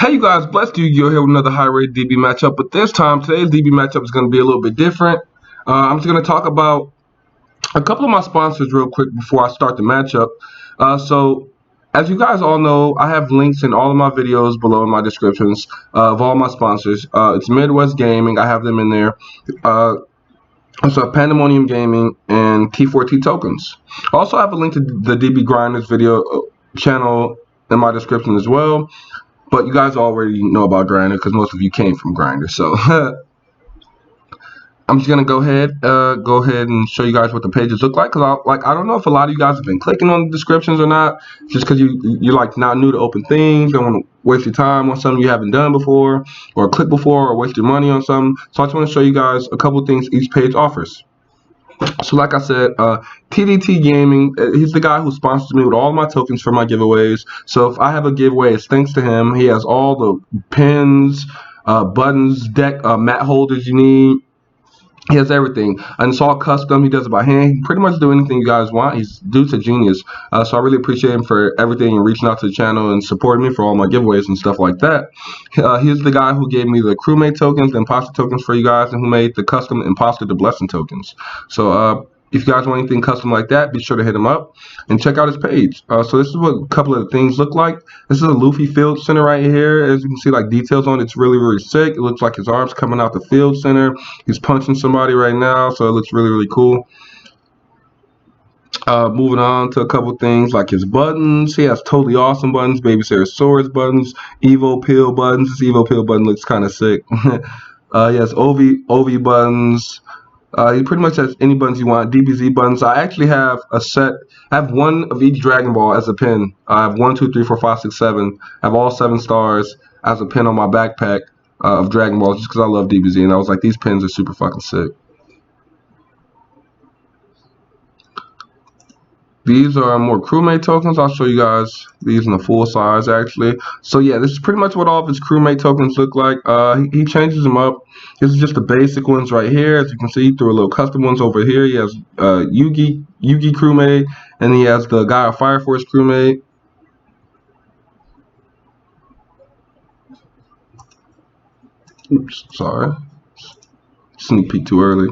Hey you guys, Blessed Yu-Gi-Oh here with another high-rated DB matchup, but this time, today's DB matchup is going to be a little bit different. I'm just going to talk about a couple of my sponsors real quick before I start the matchup. So, as you guys all know, I have links in all of my videos below in my descriptions of all my sponsors. It's Midwest Gaming, I have them in there. Also Pandemonium Gaming and T4T Tokens. I also have a link to the DB Grinders video channel in my description as well. But you guys already know about Grindr because most of you came from Grindr. So I'm just gonna go ahead and show you guys what the pages look like. Cause I don't know if a lot of you guys have been clicking on the descriptions or not. Just because you're like not new to open things, don't want to waste your time on something you haven't done before, or clicked before, or waste your money on something. So I just want to show you guys a couple things each page offers. So like I said, TDT Gaming, he's the guy who sponsors me with all my tokens for my giveaways. So if I have a giveaway, it's thanks to him. He has all the pins, buttons, deck, mat holders you need. He has everything, and it's all custom. He does it by hand. He can pretty much do anything you guys want. Dude's a genius. So I really appreciate him for everything and reaching out to the channel and supporting me for all my giveaways and stuff like that. He's the guy who gave me the crewmate tokens, the imposter tokens for you guys, and who made the custom imposter the blessing tokens. So if you guys want anything custom like that, be sure to hit him up and check out his page. So this is what a couple of the things look like. This is a Luffy field center right here. As you can see, like details on it. It's really, really sick. It looks like his arms coming out the field center. He's punching somebody right now, so it looks really, really cool. Moving on to a couple things like his buttons. He has totally awesome buttons. Baby Sarah Swords buttons. Evo Pill buttons. This Evo Pill button looks kind of sick. He has OV buttons. He pretty much has any buttons you want. DBZ buttons. I actually have a set. I have one of each Dragon Ball as a pin. I have 1, 2, 3, 4, 5, 6, 7. I have all 7 stars as a pin on my backpack of Dragon Balls just because I love DBZ. And I was like, these pins are super fucking sick. These are more crewmate tokens. I'll show you guys these in the full size actually. So yeah, this is pretty much what all of his crewmate tokens look like. He changes them up. This is just the basic ones right here. As you can see, he threw a little custom ones over here. He has Yugi crewmate, and he has the Gaia Fire Force crewmate. Oops, sorry. Sneak peek too early.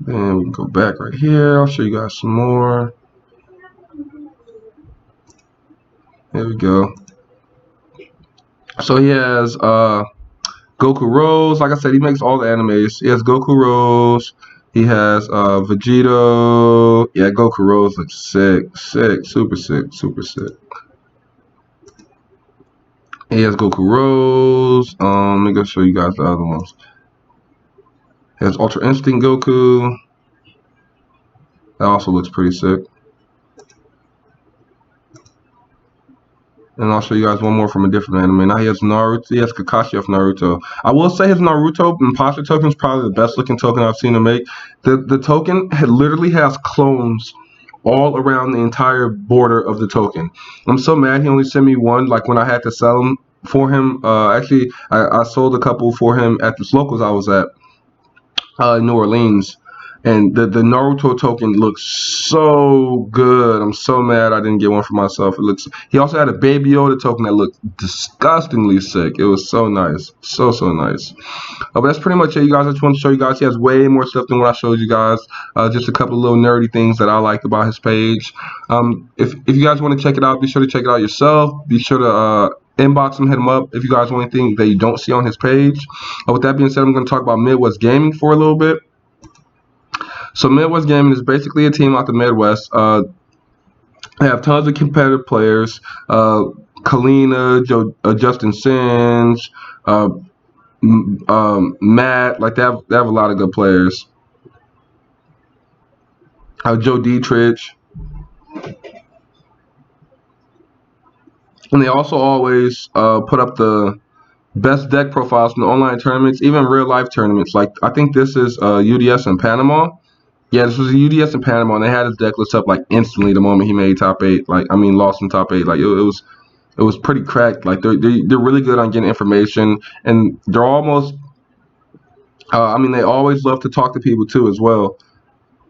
Then we can go back right here. I'll show you guys some more. There we go. So he has Goku Rose. Like I said, he makes all the animes. He has Goku Rose. He has Vegito. Yeah, Goku Rose looks sick, super sick, super sick. He has Goku Rose. Let me go show you guys the other ones. He has Ultra Instinct Goku. That also looks pretty sick. And I'll show you guys one more from a different anime. Now he has Naruto. He has Kakashi of Naruto. I will say his Naruto imposter token is probably the best looking token I've seen him make. The token literally has clones all around the entire border of the token. I'm so mad he only sent me one. Like when I had to sell them for him. Actually, I sold a couple for him at this locals I was at. In New Orleans, and the Naruto token looks so good. I'm so mad I didn't get one for myself. It looks. He also had a Baby Yoda token that looked disgustingly sick. It was so nice, so nice. But that's pretty much it, you guys. I just want to show you guys he has way more stuff than what I showed you guys. Just a couple of little nerdy things that I liked about his page. If you guys want to check it out, be sure to check it out yourself. Be sure to inbox him, hit him up if you guys want anything that you don't see on his page. With that being said, I'm going to talk about Midwest Gaming for a little bit. So Midwest Gaming is basically a team out the Midwest. They have tons of competitive players. Kalina, Justin Sins, Matt, like they have a lot of good players. Joe Dietrich. And they also always put up the best deck profiles from the online tournaments, even real life tournaments. Like I think this is UDS in Panama. Yeah, this was a UDS in Panama, and they had his deck list up like instantly the moment he made top 8. Like I mean, lost in top 8. Like it was pretty cracked. Like they're really good on getting information, and they're almost. I mean, they always love to talk to people too as well.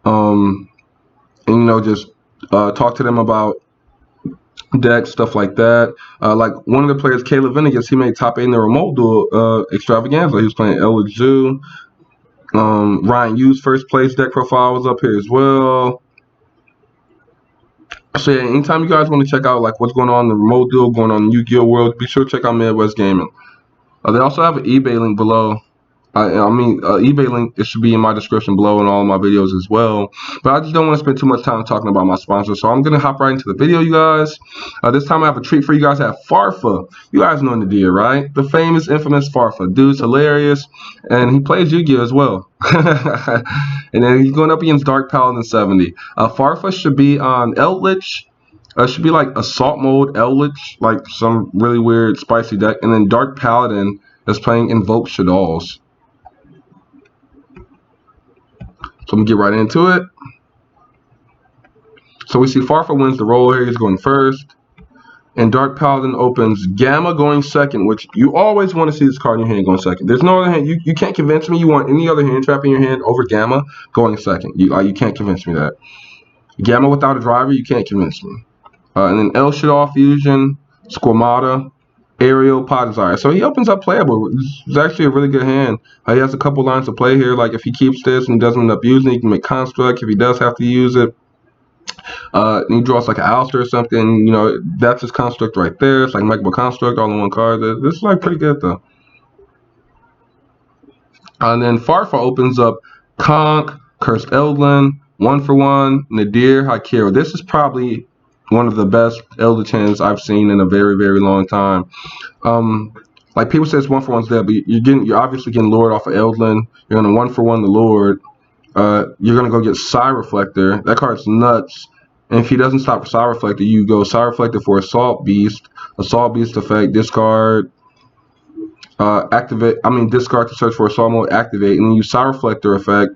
And you know, just talk to them about deck, stuff like that. Like one of the players, Caleb Venegas, he made top 8 in the remote duel extravaganza. He was playing Eldlich. Ryan Yu's first place deck profile was up here as well. So yeah, anytime you guys want to check out like what's going on in the remote duel, going on in Yu-Gi-Oh world, be sure to check out Midwest Gaming. They also have an eBay link below. eBay link, it should be in my description below in all of my videos as well. But I just don't want to spend too much time talking about my sponsor, so I'm going to hop right into the video, you guys. This time I have a treat for you guys. I have Farfa. You guys know Nadir, right? The famous, infamous Farfa. Dude's hilarious, and he plays Yu-Gi-Oh as well. And then he's going up against Dark Paladin 70. Farfa should be on Eldlich. Should be like Assault Mode, Eldlich, like some really weird, spicy deck. And then Dark Paladin is playing Invoked Shaddolls. So I'm going to get right into it. So we see Farfa wins the roll here. He's going first. And Dark Paladin opens Gamma going second, which you always want to see this card in your hand going second. There's no other hand. You can't convince me you want any other hand trap in your hand over Gamma going second. You can't convince me that. Gamma without a driver, you can't convince me. And then El Shaddoll Fusion, Squamata, Aerial, Pod Desire. So he opens up playable. It's actually a really good hand. He has a couple lines to play here. Like if he keeps this and doesn't end up using it, he can make Construct. If he does have to use it, he draws like an Alistair or something. You know, that's his Construct right there. It's like Mega Construct all in one card. This is like pretty good though. And then Farfa opens up Conk, Cursed Eldlin, 1-for-1, Nadir, Hakiro. This is probably one of the best Eldlich hands I've seen in a very, very long time. Like people say it's 1-for-1's there, but you're obviously getting lured off of Eldlin. You're gonna 1-for-1 the Lord. You're gonna go get Psy Reflector. That card's nuts. And if he doesn't stop for Psy Reflector, you go Psy Reflector for Assault Beast effect, discard, discard to search for Assault Mode, activate, and then use Psy Reflector effect.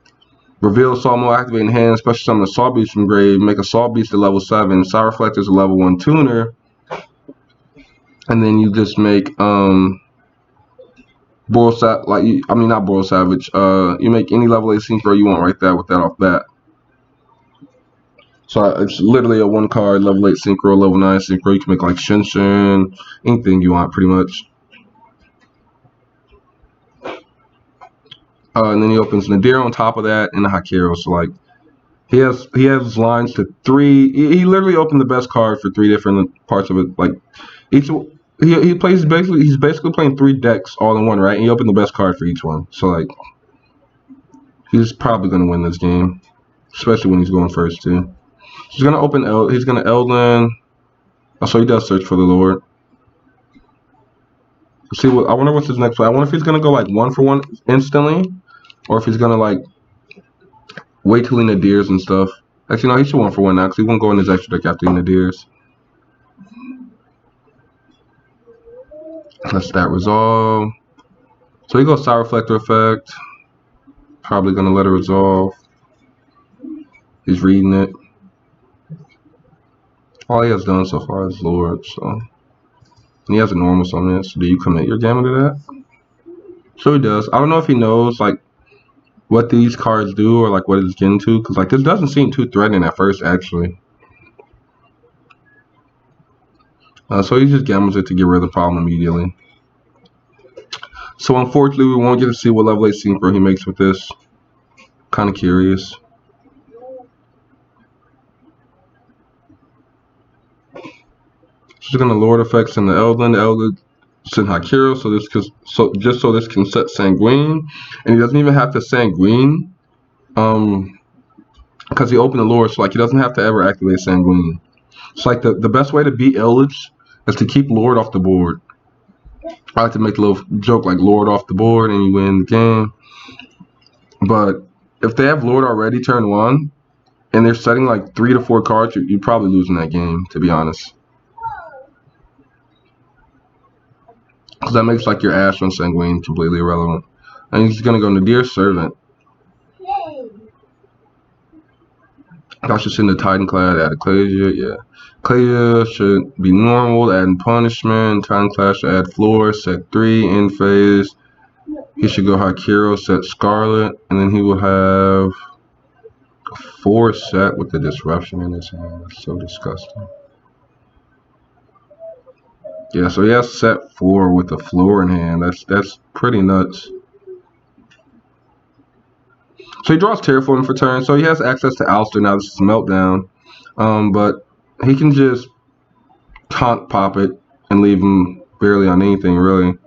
Reveal Assault Mode, activate in hand, special summon Assault Beast from grave, make Assault Beast to level 7, Psy Reflector is a level 1 tuner, and then you just make not Boral Savage, you make any level 8 Synchro you want right there with that off bat. So it's literally a 1 card, level 8 Synchro, level 9 Synchro. You can make like Shinshin, anything you want pretty much. And then he opens Nadir on top of that and the Hakiro. So like he has lines to 3. He literally opened the best card for 3 different parts of it. Like he's basically playing 3 decks all in one, right? And he opened the best card for each one. So like he's probably gonna win this game, especially when he's going first too. He's gonna he's gonna Eldlin. Oh, so he does search for the Lord. See what I wonder what's his next play. I wonder if he's gonna go like 1-for-1 instantly, or if he's gonna like wait till he Nadirs and stuff. Actually, no, he should 1-for-1 now because he won't go in his extra deck after he Nadirs. Let's that resolve. So he goes Psy Reflector effect. Probably gonna let it resolve. He's reading it. All he has done so far is Lord, so. And he has a normal summon, so do you commit your Gamma to that? So he does. I don't know if he knows like what these cards do or like what it's getting to, because like this doesn't seem too threatening at first actually. So he just Gammas it to get rid of the problem immediately. So unfortunately we won't get to see what level 8 Synchro he makes with this. Kind of curious. She's gonna Lord effects in the Eldlin, send Hakiro, just so this can set Sanguine, and he doesn't even have to Sanguine, because he opened the Lord, so like he doesn't have to ever activate Sanguine. So like the best way to beat Eldlich is to keep Lord off the board. I like to make a little joke like Lord off the board and you win the game. But if they have Lord already turn 1 and they're setting like 3 to 4 cards, you're probably losing that game, to be honest. Because that makes like your Ash on Sanguine completely irrelevant. And he's going to go Nadir Servant. I should send the Titan Clad, add Ecclesia, yeah. Ecclesia should be normal, adding punishment. Titan Clad should add floor, set 3, in phase. He should go Hakiro, set Scarlet, and then he will have a 4 set with the disruption in his hand. That's so disgusting. Yeah, so he has set 4 with the floor in hand. That's pretty nuts. So he draws Terraform for turn, so he has access to Alistair now. This is Meltdown. But he can just taunt pop it and leave him barely on anything, really.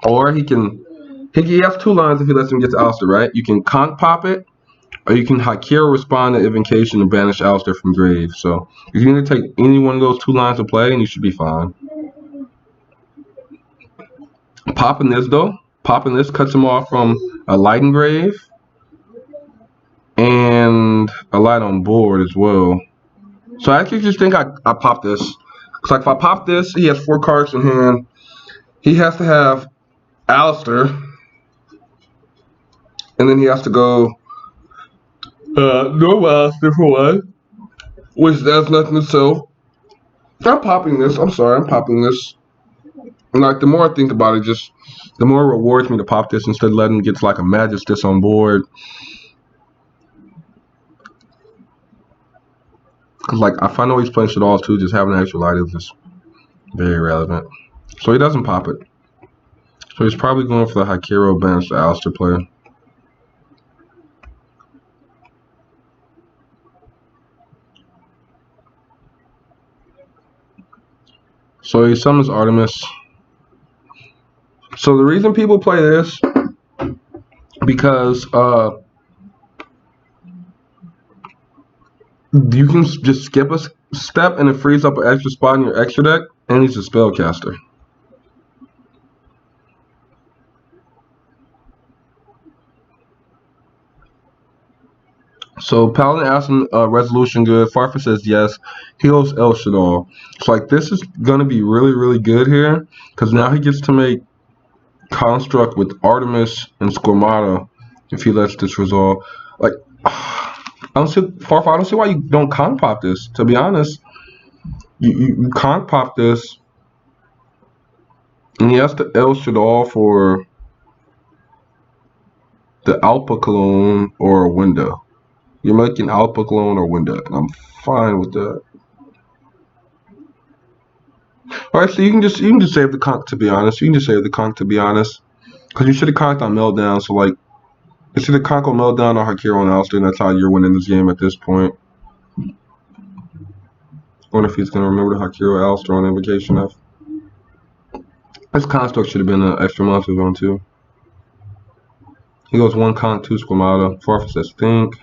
Or he has 2 lines if he lets him get to Alistair, right? You can conk pop it, or you can Hakira respond to Invocation and banish Alistair from grave. So you can either take any one of those 2 lines of play and you should be fine. Popping this though, popping this cuts him off from a light in grave and a light on board as well. So I actually just think I pop this. Cause like if I pop this, he has 4 cards in hand. He has to have Alistair, and then he has to go no Alistair for 1, which does nothing itself. I'm popping this. I'm sorry, I'm popping this. And like the more I think about it, just the more it rewards me to pop this instead of letting him get like a Majestus on board. Cause like if I know he's playing Shaddoll too, just having an extra light is just very relevant. So he doesn't pop it. So he's probably going for the Hakiro banish the Alistair player. So he summons Artemis. So the reason people play this, because you can just skip a step and it frees up an extra spot in your extra deck, and he's a spellcaster. So Paladin asks him resolution good. Farfa says yes. He goes El Shaddoll. So like this is gonna be really, really good here, because now he gets to make construct with Artemis and Squamata if he lets this resolve. Like I don't see Farfa, I don't see why you don't conk pop this, to be honest. You conk pop this, and he has to El Shaddoll for the Alpha Cologne or a window. You're making Alpha Cologne or window, and I'm fine with that. Alright, so you can just save the conk, to be honest. You can just save the conk, to be honest. Because you should have conked on Meltdown, so like it's either conk on Meltdown or Hakiro on Alistair, and that's how you're winning this game at this point. I wonder if he's gonna remember the Hakiro Alistair on Invocation F. This construct should have been an extra monster zone too. He goes 1 conk, 2 Squamata. Farfa says think.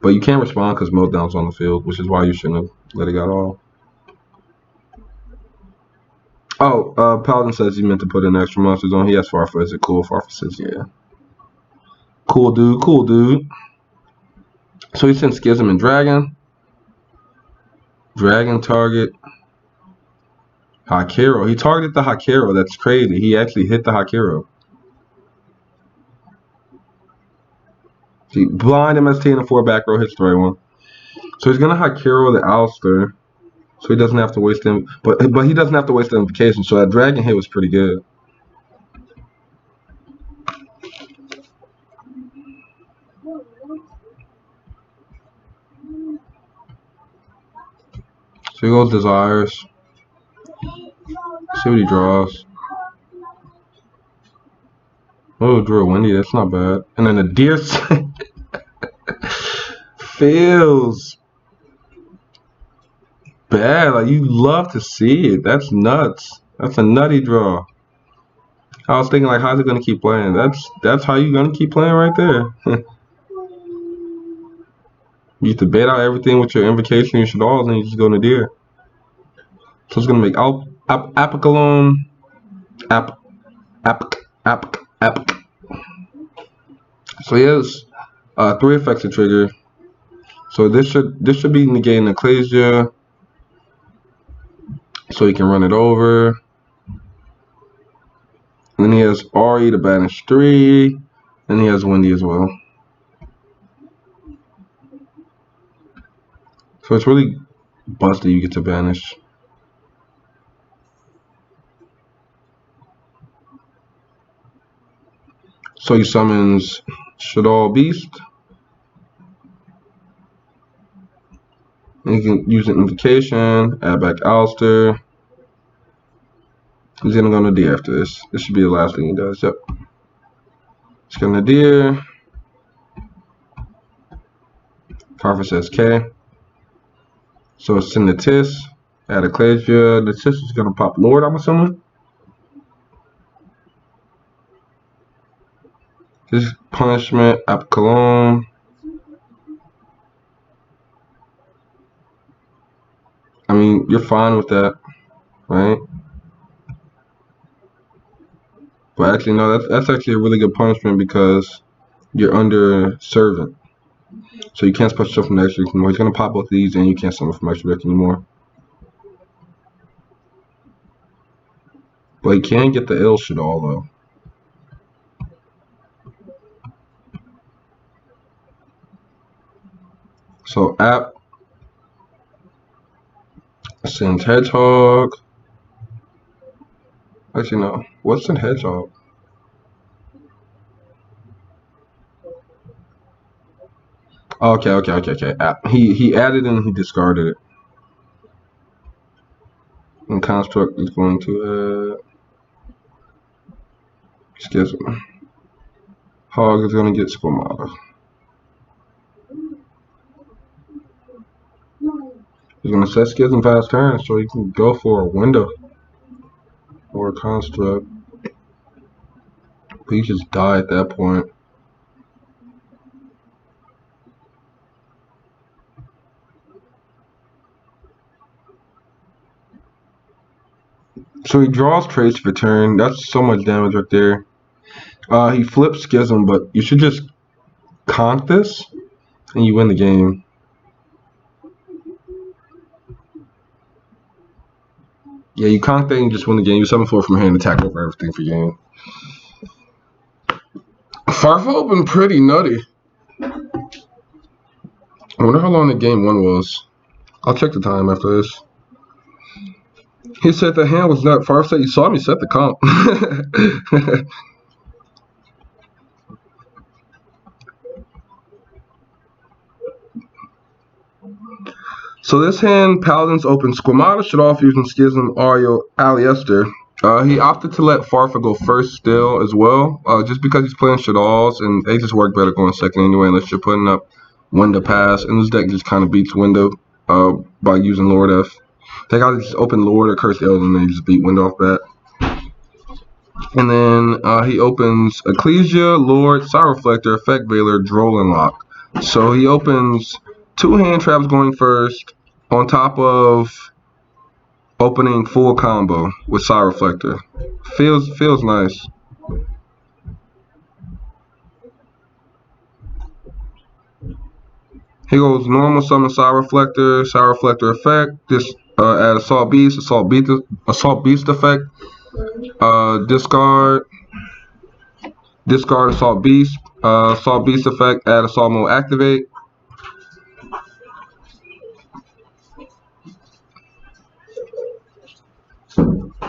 But you can't respond because Meltdown's on the field, which is why you shouldn't have let it go off. Oh, Paladin says he meant to put in extra monsters on. He asked Farfa, is it cool? Farfa says, yeah. Cool dude, cool dude. So he sent Schism and Dragon. Dragon target. Hakiro. He targeted the Hakiro. That's crazy. He actually hit the Hakiro. See, blind MST in the 4 back row hits the right one. So he's gonna Hakiro the Alistair. So he doesn't have to waste him, but he doesn't have to waste the invocation. So that dragon hit was pretty good. So he goes Desires. See what he draws. Oh, drew a Windy. That's not bad. And then the Deer feels bad. Like you love to see it. That's nuts. That's a nutty draw. I was thinking like, how's it gonna keep playing? That's how you're gonna keep playing right there. You have to bait out everything with your invocation, your Shaddoll, and then you just go to Deer. So it's gonna make Apicalone, Apic. So he has 3 effects to trigger. So this should be negating Ecclesia. So he can run it over. And then he has RE to banish 3. And he has Windy as well. So it's really busted you get to banish. So he summons Shaddoll Beast. And you can use an invocation, add back Alistair. He's gonna go Nadir after this. This should be the last thing he does. Yep. Let's go Nadir. Farfa says K. So it's in the Tis. Add Ecclesia. The Tis is gonna pop Lord, I'm assuming. This punishment, App Cologne. I mean, you're fine with that, right? But actually, no, that's actually a really good punishment because you're under Servant. So you can't special from the extra deck anymore. He's going to pop both of these and you can't summon from extra deck anymore. But he can get the ill Shaddoll though. So app sends Hedgehog. Actually no. What's in Hedgehog? Okay. App. He added and he discarded it. And Construct is going to Schism. Hog is going to get Squamata. He's going to set Schism fast turn so he can go for a window or a Construct. But he just die at that point. So he draws Trace for turn. That's so much damage right there. He flips Schism, but you should just conk this and you win the game. Yeah, you conk that and you just win the game. You 7-4 from hand, attack over everything for game. Farfa been pretty nutty. I wonder how long the game 1 was. I'll check the time after this. He said the hand was nut. Farfa said you saw me set the comp. So this hand, Paladins open Squamata, Shaddoll, Fusion, Schism, Ario, Aliester. He opted to let Farfa go first still as well, just because he's playing Shaddolls, and they just work better going second anyway, unless you're putting up Window Pass, and this deck just kind of beats Window by using Lord F. They got to just open Lord or Curse the Elder, and then just beat Window off that. And then he opens Ecclesia, Lord, Sire Reflector, Effect Veiler, Droll, and Lock. So he opens 2 hand traps going first, on top of opening full combo with Sire Reflector. Feels nice. He goes normal summon Sire Reflector effect. Just add Assault Beast effect. Discard Assault Beast effect. Add Assault Mode activate.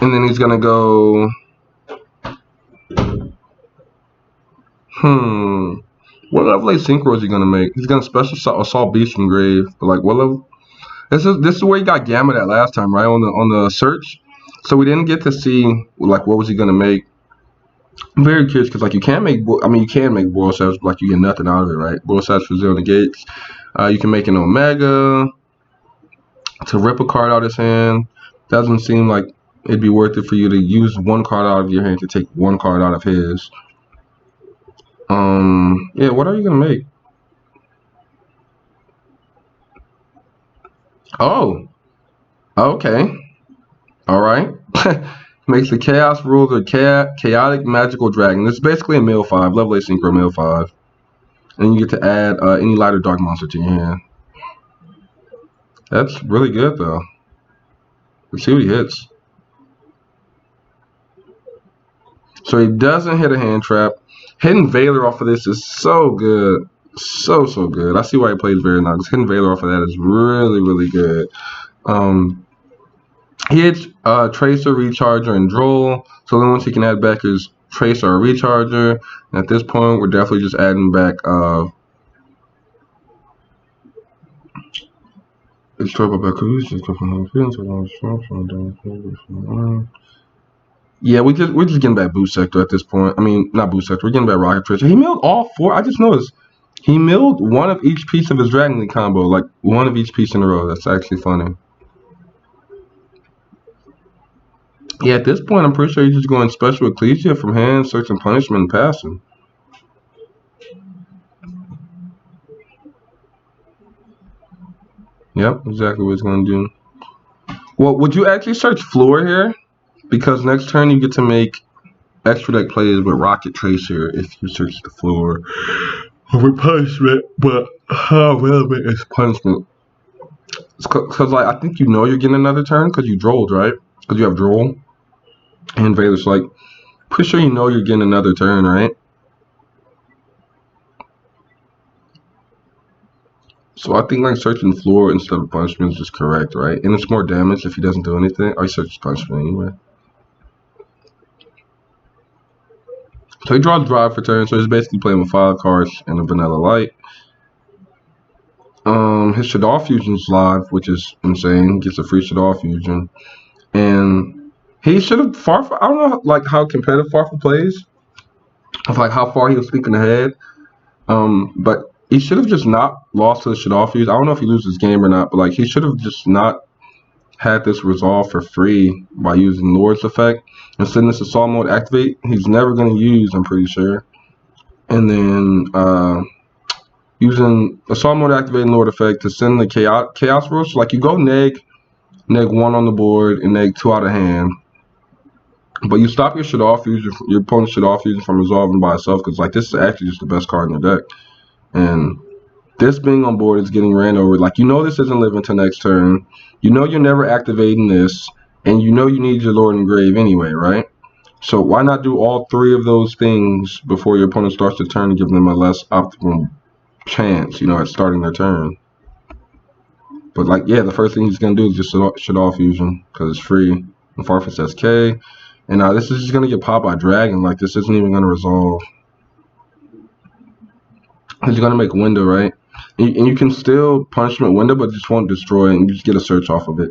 And then he's gonna go. What level Synchro is he gonna make? He's gonna special Assault Beast from grave. But like what level? This is where he got Gamma at last time, right? On the search. So we didn't get to see like what was he gonna make. I'm very curious because like you can make Boil Savage, but like you get nothing out of it, right? Boil Savage for 0 negates. You can make an Omega to rip a card out of his hand. Doesn't seem like it'd be worth it for you to use 1 card out of your hand to take 1 card out of his. Yeah, what are you gonna make? Oh, okay, all right. Makes the Chaos Ruler Chaotic Magical Dragon. This is basically a mill 5, level 8 Synchro mill 5, and you get to add any light or dark monster to your hand. That's really good though. Let's see what he hits. So he doesn't hit a hand trap. Hitting Veiler off of this is so good. So good. I see why he plays very nice. Hitting Veiler off of that is really good. He hits Tracer, Recharger, and Droll. So then once he can add back his Tracer or Recharger. And at this point, we're definitely just adding back It's talk about collusion. Yeah, we're just getting back boost sector at this point. I mean, not boost sector. We're getting back rocket treasure. He milled all 4. I just noticed he milled one of each piece of his Dragon League combo, like one of each piece in a row. That's actually funny. Yeah, at this point, I'm pretty sure he's just going special Ecclesia from hand, search and punishment, and passing. Yep, exactly what he's going to do. Well, would you actually search floor here? Because next turn you get to make extra deck plays with Rocket Tracer if you search the floor with punishment. But how relevant is punishment? Because like I think you know you're getting another turn because you drolled, right? Because you have droll and Vader's like pretty sure you know you're getting another turn, right? So I think like searching floor instead of punishment is just correct, right? And it's more damage if he doesn't do anything. Or he searches punishment anyway. So he draws drive for turn, so he's basically playing with 5 cards and a vanilla light. His Shaddoll Fusion's live, which is insane. He gets a free Shaddoll Fusion. And he should have Farfa. I don't know like how competitive Farfa plays. Of like how far he was thinking ahead. But he should have just not lost to the Shaddoll Fusion. I don't know if he loses game or not, but like he should have just not had this resolve for free by using Lord's effect. And sending this assault mode activate, he's never going to use, I'm pretty sure. And then using assault mode activating Lord effect to send the chaos rush. Like you go neg 1 on the board and neg 2 out of hand. But you stop your Shaddoll Fusion, your opponent's Shaddoll Fusion from resolving by itself because like this is actually just the best card in the deck. And this being on board is getting ran over. Like you know this isn't living till next turn. You know you're never activating this. And you know you need your Lord Engrave anyway, right? So why not do all 3 of those things before your opponent starts the turn and give them a less optimal chance, at starting their turn. But like, yeah, the first thing he's gonna do is just Shaddoll Fusion because it's free. And Farfetch says K. And this is just gonna get popped by Dragon. Like this isn't even gonna resolve. He's gonna make window, right? And you can still punishment window, but just won't destroy it, and you just get a search off of it.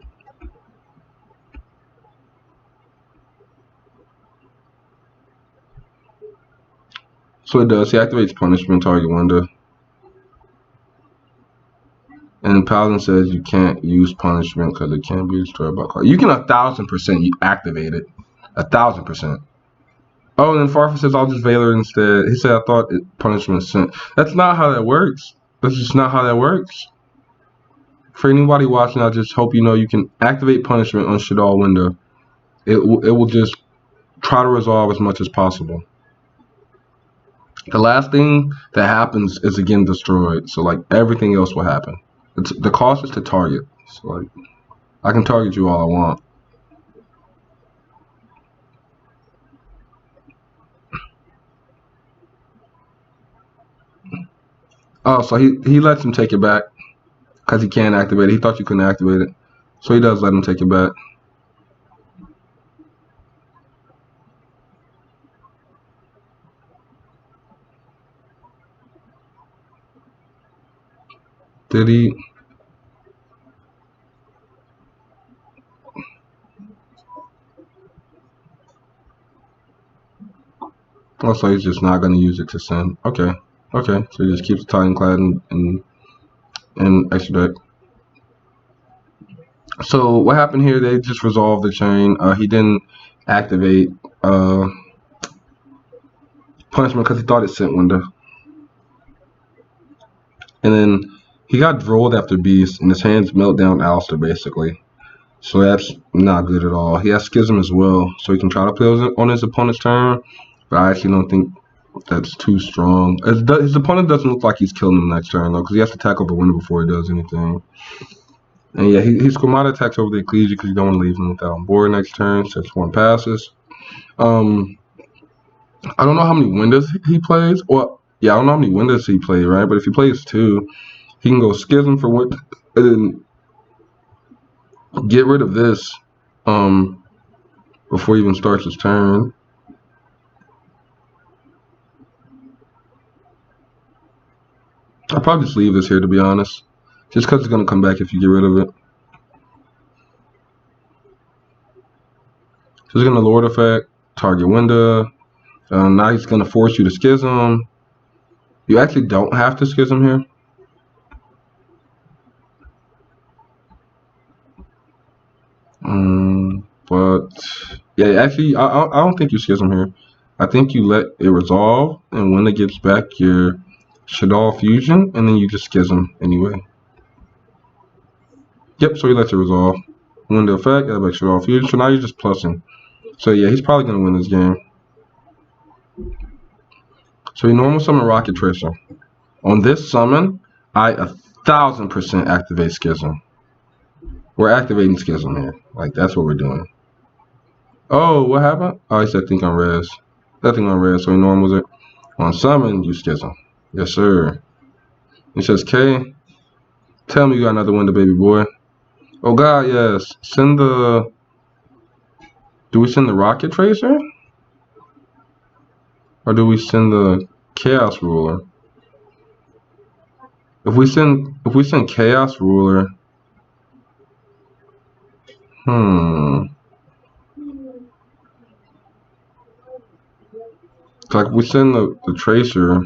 So it does. He activates punishment target window. And Paladin says you can't use punishment because it can't be destroyed by card. You can 1,000% activate it. 1,000%. Oh, and then Farfa says I'll just Valor instead. He said I thought punishment sent. That's not how that works. That's just not how that works. For anybody watching, I just hope you know you can activate punishment on Shaddoll window. It will just try to resolve as much as possible. The last thing that happens is again destroyed. So like everything else will happen. The cost is to target. So like I can target you all I want. Oh, so he lets him take it back because he can't activate it. He thought you couldn't activate it. So he does let him take it back. Did he? Oh, so he's just not going to use it to send. Okay. Okay. So he just keeps the Titan-clad and extra deck. So what happened here? They just resolved the chain. He didn't activate punishment because he thought it sent window. And then he got drolled after Beast, and his hands melt down Alistair basically. So that's not good at all. He has Schism as well, so he can try to play on his opponent's turn. But I actually don't think that's too strong. His opponent doesn't look like he's killing him next turn though, because he has to tackle the window before he does anything. And yeah, he Squamata attacks over the Ecclesia because you don't want to leave him without on board next turn. So it's 1 passes. I don't know how many windows he plays. Well, yeah, I don't know how many windows he plays, right? But if he plays 2, he can go Schism for window and then get rid of this before he even starts his turn. I'll probably just leave this here, to be honest. Just because it's going to come back if you get rid of it. So he's gonna Lord effect, target window. Now he's gonna force you to schism. You actually don't have to schism here. But yeah, actually, I don't think you schism here. I think you let it resolve, and when it gets back your Shaddoll fusion, and then you just schism anyway. Yep, so he lets it resolve. Window effect, add back Shaddoll fusion. So now you're just plussing. So yeah, he's probably gonna win this game. So he normal summon Rocket Tracer. On this summon, I 1000% activate Schism. We're activating Schism here. Like, that's what we're doing. Oh, what happened? Oh, he said think on res. Nothing on res, so he normals it. On summon, you Schism. Yes, sir. He says, K, tell me you got another window, baby boy. Oh, God, yes. Send the... Do we send the Rocket Tracer? Or do we send the Chaos Ruler? If we send Chaos Ruler... Like, we send the Tracer...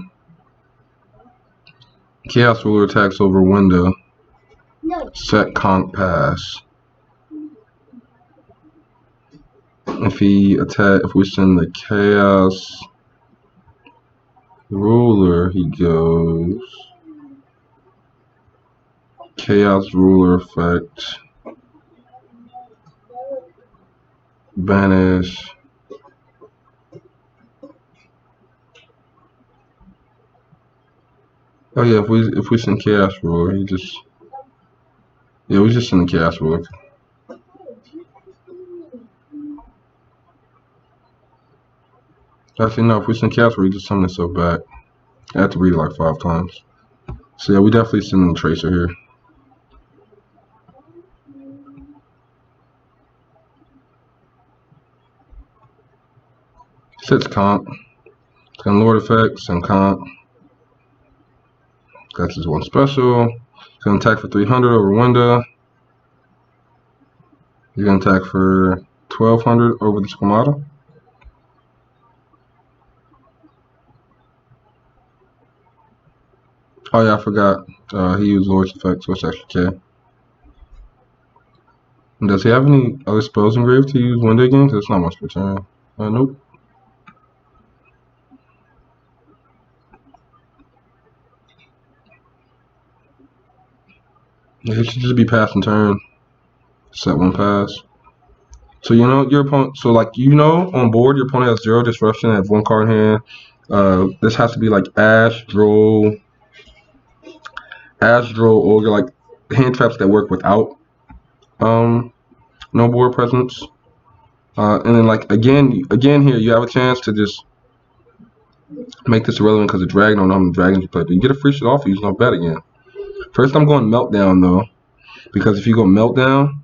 Chaos Ruler attacks over window. Set conk pass. If we send the Chaos Ruler, he goes Chaos Ruler effect. Banish. Oh yeah, if we send Chaos Ruler, we just send the Chaos Ruler. Actually no, if we send Chaos Ruler, we just summon itself back. I have to read it like 5 times. So yeah, we definitely send the Tracer here. Sets comp. It's gonna Lord effect, send comp. That's his one special. He's gonna attack for 300 over window. He's gonna attack for 1200 over the Squamata. Oh yeah, I forgot. He used Lord's effect, so it's actually K. And does he have any other spells engraved to use window again? Because it's not much per turn. Nope. Yeah, he should just be passing turn. Set 1 pass. So you know your opponent. So like on board your opponent has 0 disruption. Have 1 card in hand. This has to be like Ash, Droll, Ogre, like hand traps that work without no board presence. And then like again here you have a chance to just make this irrelevant because the dragon don't know how many dragons you play. You get a free shit off, you no bet again. First I'm going Meltdown though, because if you go Meltdown,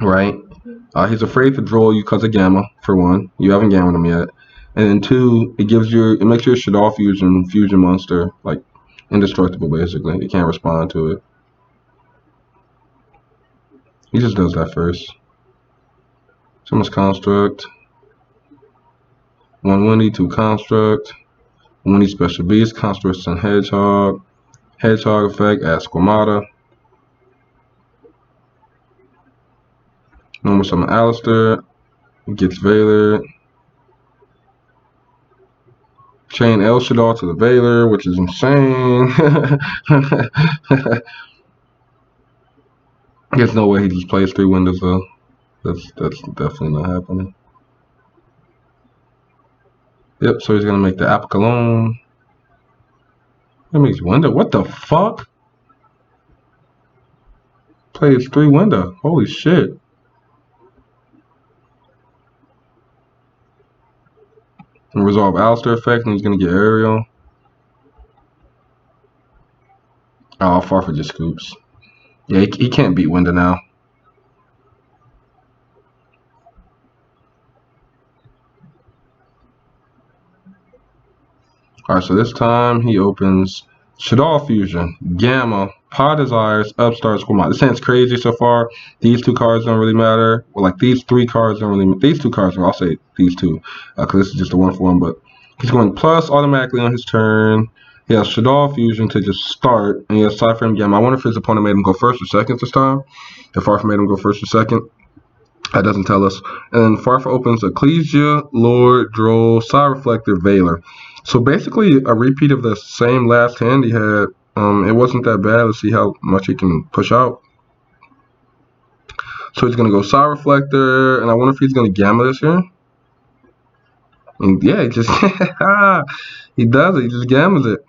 right? He's afraid to draw you because of Gamma, for 1. You haven't gammed him yet. And then 2, it makes your Shaddoll fusion monster like indestructible basically. It can't respond to it. He just does that first. Summons Construct. 1 Windy, 2 Construct. Windy Special Beast, Construct and Hedgehog. Hedgehog effect, add Squamata. Normal summon Alistair. Gets Veiler. Chain El Shaddoll to the Veiler, which is insane. There's no way he just plays 3 windows though. That's definitely not happening. Yep, so he's gonna make the Apocalone. That makes window. What the fuck? Plays 3 window. Holy shit. And resolve Alistair effect, and he's gonna get Aerial. Oh, Farfetch just scoops. Yeah, he can't beat window now. Alright, so this time he opens Shaddoll Fusion, Gamma, Pod Desires, Upstart, Squirmata. This hand's crazy so far. These two cards don't really matter. Well, like these three cards don't really matter. These two cards, I'll say these two, because this is just a 1-for-1, but he's going plus automatically on his turn. He has Shaddoll Fusion to just start, and he has Cyframe Gamma. I wonder if his opponent made him go first or second this time. If Farfa made him go first or second. That doesn't tell us. And then Farfa opens Ecclesia, Lord, Droll, Psy Reflector, Veiler. So basically a repeat of the same last hand he had. It wasn't that bad. Let's see how much he can push out. So he's going to go Psy Reflector, and I wonder if he's going to Gamma this here. And yeah, he just he does it. He just Gammas it.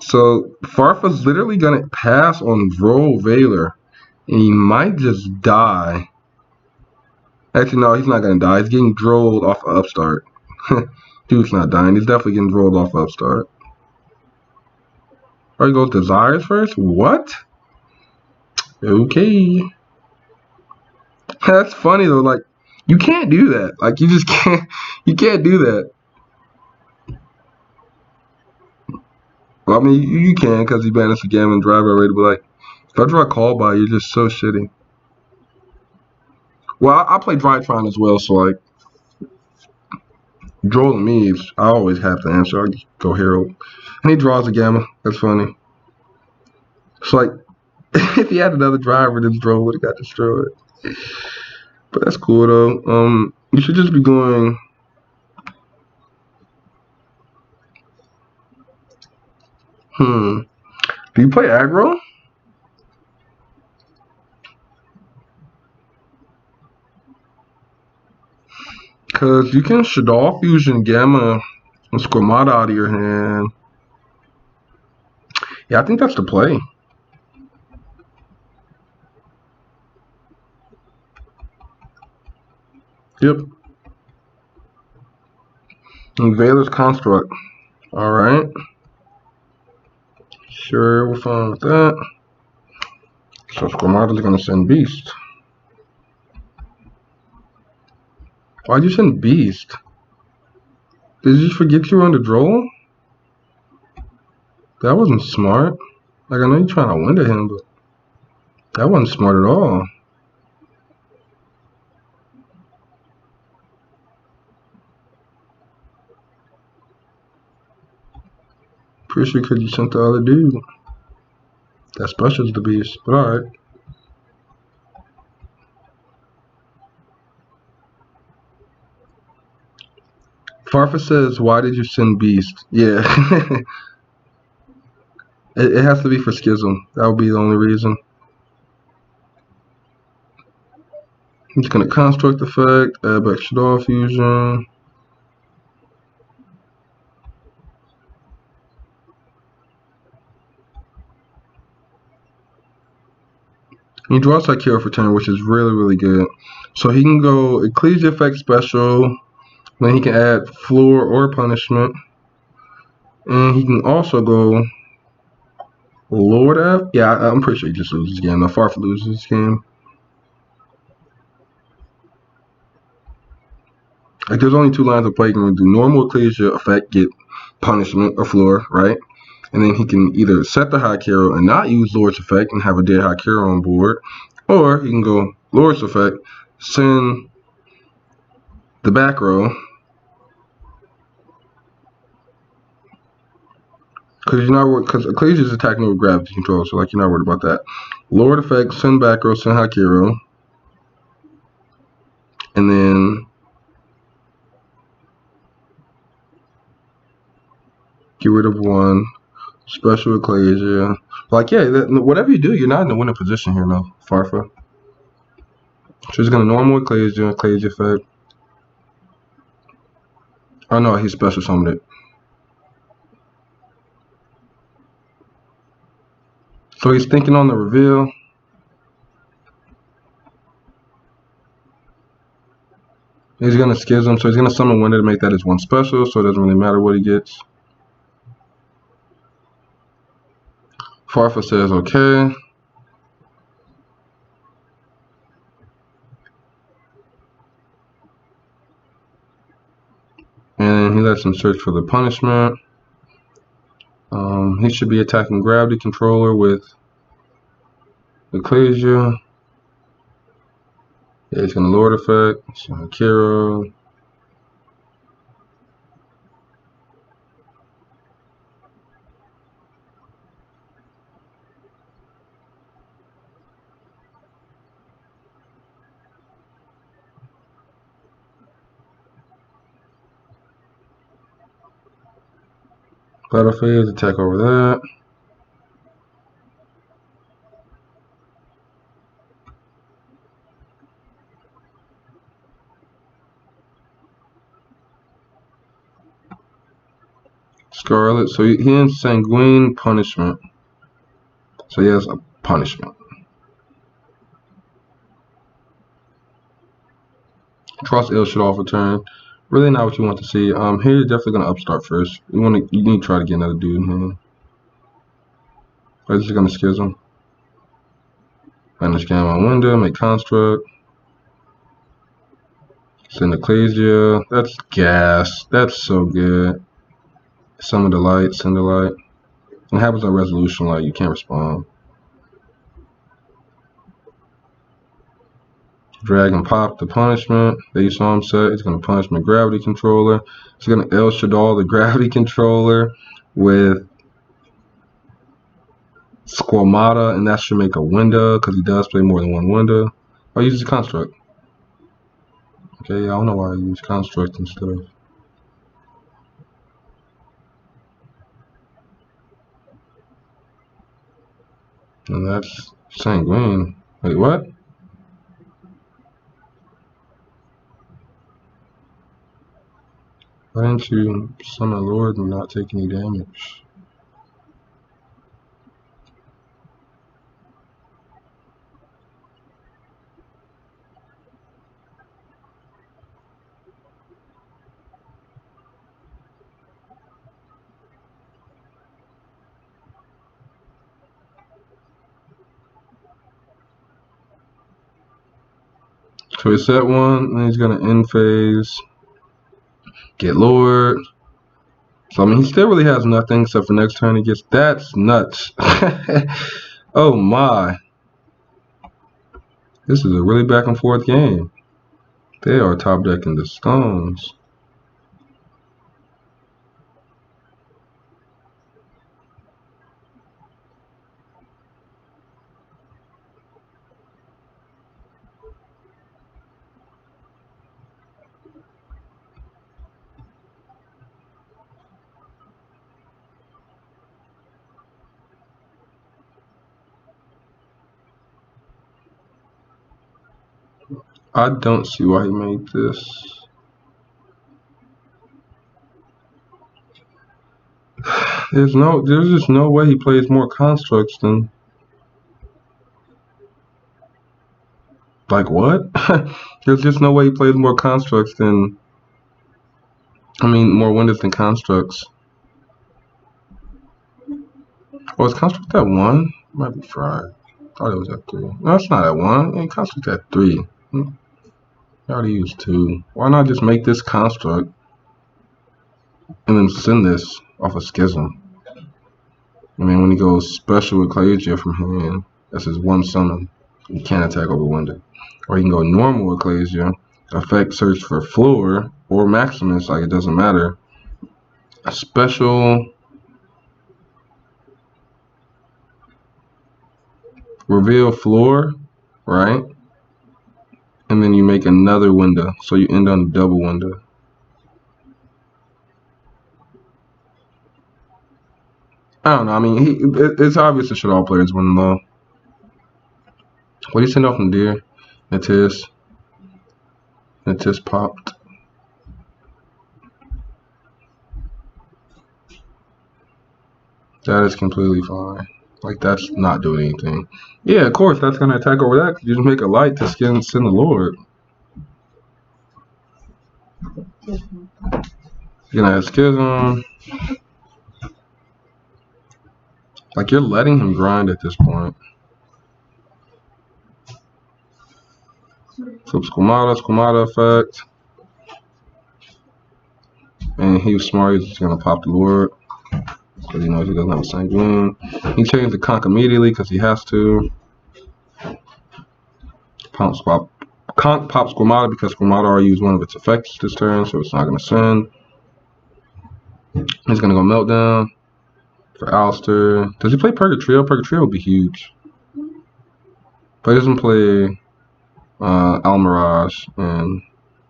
So Farfa's literally going to pass on Droll, Veiler, and he might just die. Actually, no, he's not going to die. He's getting drolled off of Upstart. Dude's not dying. He's definitely getting drolled off of Upstart. Or he goes Desires first? What? Okay. That's funny, though. Like, you can't do that. Like, you just can't. You can't do that. Well, I mean, you can because he banished the game and drive already. But, like, if I draw a call by, you're just so shitty. Well, I play Drytron as well, so like Droll and me, I always have to answer. I just go Herald. And he draws a Gamma. That's funny. It's like if he had another driver, this Droll would have got destroyed. But that's cool though. You should just be going Do you play aggro? Because you can Shaddoll Fusion Gamma and Squirmata out of your hand. Yeah, I think that's the play. Yep. And Veiler's Construct. Alright. Sure, we're fine with that. So Squirmata's gonna send Beast. Why'd you send Beast? Did you forget you were on the Droll? That wasn't smart. Like, I know you're trying to win to him, but that wasn't smart at all. Pretty sure because you sent the other dude. That specials the Beast, but alright. Farfa says, why did you send Beast? Yeah. it has to be for Schism. That would be the only reason. I'm just going to Construct Effect, add back Shaddoll Fusion. He draws Sakura for turn, which is really, really good. So he can go Ecclesia Effect Special. Then he can add Floor or Punishment. And he can also go Lord F. Yeah, I'm pretty sure he just loses this game. No, Farfa loses this game. Like, there's only two lines of play. He can do normal Ecclesia Effect, get Punishment or Floor, right? And then he can either set the High Hero and not use Lord's Effect and have a dead High Hero on board. Or he can go Lord's Effect, send the back row. Because Ecclesia is attacking with gravity control, so like you're not worried about that. Lord Effect, send back row, send Hakiro. And then get rid of one. Special Ecclesia. Like, yeah, whatever you do, you're not in the winning position here, no, Farfa. So he's going to normal Ecclesia Effect. Oh no, he special summoned it. So he's thinking on the reveal. He's going to Schism, so he's going to summon Winter to make that his one special, so it doesn't really matter what he gets. Farfa says okay. And he lets him search for the punishment. He should be attacking Gravity Controller with Ecclesia. Yeah, he's gonna Lord effect. It's gonna Kiro. Battle phase, attack over that. Scarlet, so he in Sanguine Punishment. So he has a punishment. Trust Ill Shaddoll for turn. Really not what you want to see. Here you're definitely gonna upstart first. You need to try to get another dude in here. I'm just gonna Schism. Banish Gamma Window, make Construct. Send Ecclesia. That's gas. That's so good. Summon the light, send the light. What happens on Resolution Light? You can't respond. Drag and pop the punishment that you saw him set. He's going to punish my gravity controller. He's going to El Shaddoll the gravity controller with Squamata, and that should make a window because he does play more than one window. I use the construct. Okay, I don't know why I use construct and stuff. And that's Sanguine. Wait, what? Why didn't you summon Lord and not take any damage? So he set one, and he's gonna end phase. Get Lord. So I mean, he still really has nothing except for next turn he gets. That's nuts. Oh my. This is a really back and forth game. They are top decking the stones. I don't see why he made this. There's just no way he plays more constructs than, like, what? There's just no way he plays more constructs than, I mean, more windows than constructs. Oh, is construct at 1? Might be fried. Thought it was at 3. No, it's not at 1. Yeah, construct at 3. I already used 2. Why not just make this construct and then send this off a Schism? I mean, when he goes special Ecclesia from hand, that's his one summon. He can't attack over window. Or he can go normal Ecclesia, effect search for floor, or Maximus, like it doesn't matter. A special reveal floor, right? And then you make another window, so you end on a double window. I don't know. I mean, it's obvious that Shaddoll players win low. What do you send off from Deer? Natis popped. That is completely fine. Like, that's not doing anything. Yeah, of course, that's going to attack over that. You just make a light to send the Lord. You're going to have Schism. Like, you're letting him grind at this point. Flip Squamata effect. And he was smart, he's just going to pop the Lord. Because he knows he doesn't have a Sanguine. He changed the Conk immediately because he has to. Conk Pop Squamata because Squamata already used one of its effects this turn, so it's not going to send. He's going to go Meltdown for Alistair. Does he play Purgatrio? Purgatrio would be huge. But he doesn't play Almirage and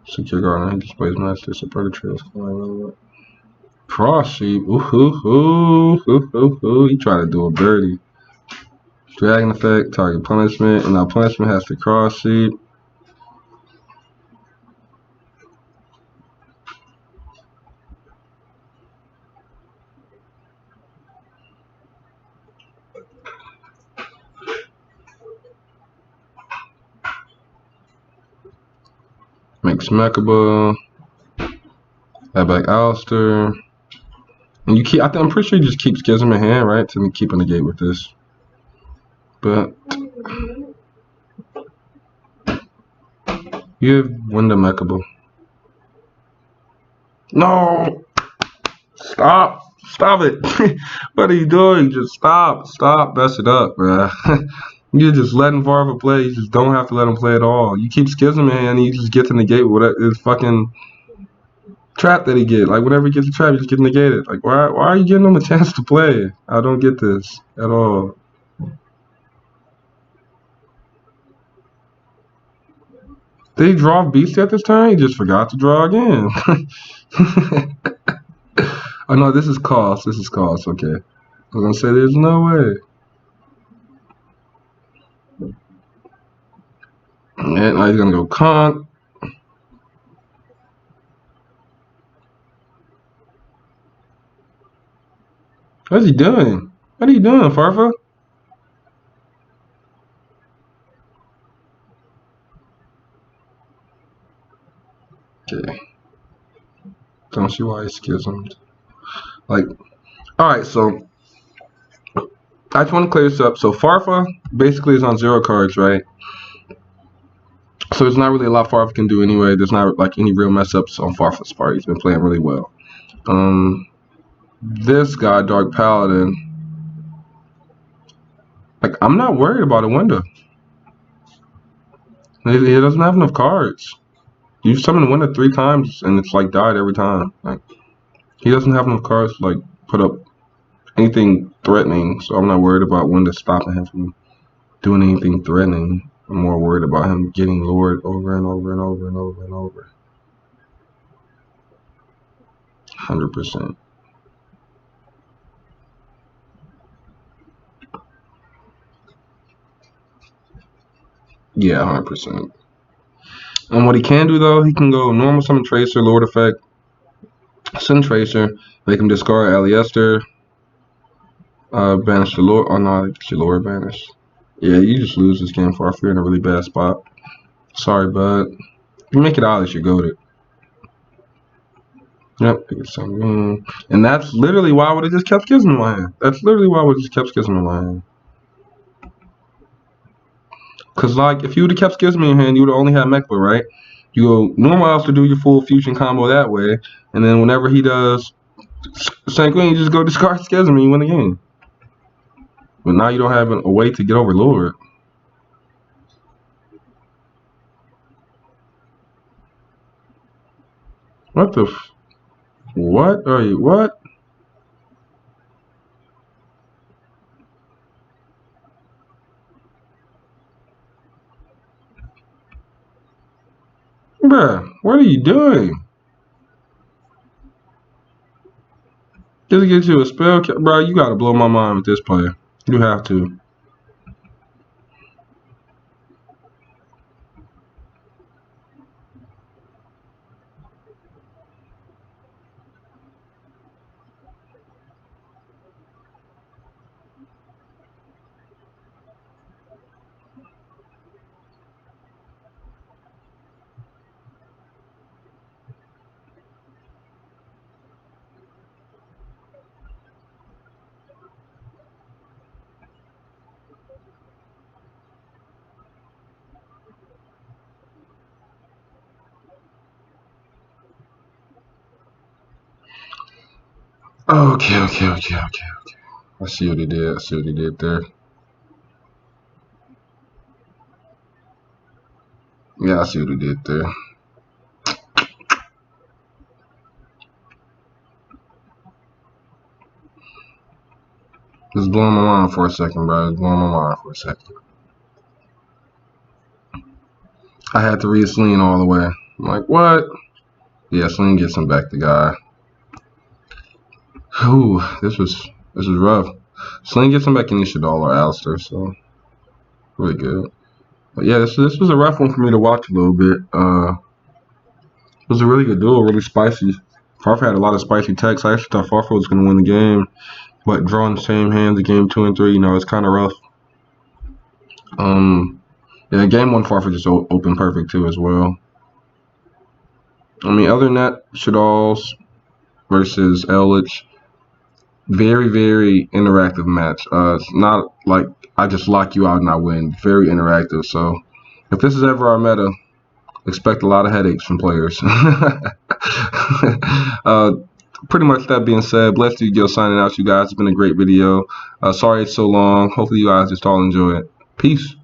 Secure Garden. He just plays Master, so Purgatrio is fine. Cross Sheep. Ooh. He tried to do a birdie. Dragon effect, target punishment, and now punishment has to Cross Sheep. Make Smackable. Add back Alistair. And you keep, I'm pretty sure you just keep Schism in hand, right? To keep in the gate with this. But you have Window Meckable. No! Stop! Stop it! What are you doing? Just stop! Stop! Mess it up, bruh. You're just letting Farva play. You just don't have to let him play at all. You keep Schism in hand and you just get to negate what this fucking trap that he get. Like whenever he gets a trap, he just get negated. Like why are you giving him a chance to play? I don't get this at all. Did he draw Beast at this turn? He just forgot to draw again. Oh no, this is cost. This is cost. Okay. I was gonna say there's no way. And now he's gonna go Conk. What's he doing? What are you doing, Farfa? Okay. Don't see why he schismed. Like, alright, so I just want to clear this up. So Farfa basically is on 0 cards, right? So there's not really a lot Farfa can do anyway. There's not like any real mess ups on Farfa's part. He's been playing really well. This guy, Dark Paladin, like I'm not worried about a window. He doesn't have enough cards. You summon the window 3 times and it's like died every time. Like he doesn't have enough cards to like put up anything threatening. So I'm not worried about window stopping him from doing anything threatening. I'm more worried about him getting lured over and over and over and over and over. 100%. Yeah, 100%. And what he can do though, he can go normal summon Tracer, Lord effect, send Tracer, make him discard Aliester, banish the Lord. Oh no, get your Lord banished. Yeah, you just lose this game for if you're in a really bad spot. Sorry, bud. If you make it out, you're goated. Yep, and that's literally why I would have just kept Schism in my hand. That's literally why I would have just kept Schism in my hand. Cause like if you would have kept Schism in your hand, you would have only had Mekla, right? You go normal else to do your full fusion combo that way, and then whenever he does Sanguine, you just go discard Schism and you win the game. But now you don't have a way to get over Lord. What the what are you what? Bruh, what are you doing? Just get you a spell, bro. You gotta blow my mind with this player. You have to. Okay. I see what he did. there. Yeah, I see what he did there. Just blowing my mind for a second, bro. Just blowing my mind for a second. I had to read Sling all the way. I'm like, what? Yeah, Sling gets him back, the guy. Whew, this was rough. Sling gets him back in Shaddoll or Alistair, so really good. But yeah, this was a rough one for me to watch a little bit. It was a really good duel, really spicy. Farfar had a lot of spicy techs. I actually thought Farfar was going to win the game, but drawing the same hands in game 2 and 3, it's kind of rough. Yeah, game 1 Farfar just opened perfect too as well. I mean, other than that, Shaddoll versus Eldlich, very, very interactive match. It's not like I just lock you out and I win. Very interactive. So if this is ever our meta, expect a lot of headaches from players. Pretty much that being said, blessed you, signing out, you guys. It's been a great video. Sorry it's so long. Hopefully you guys just all enjoy it. Peace.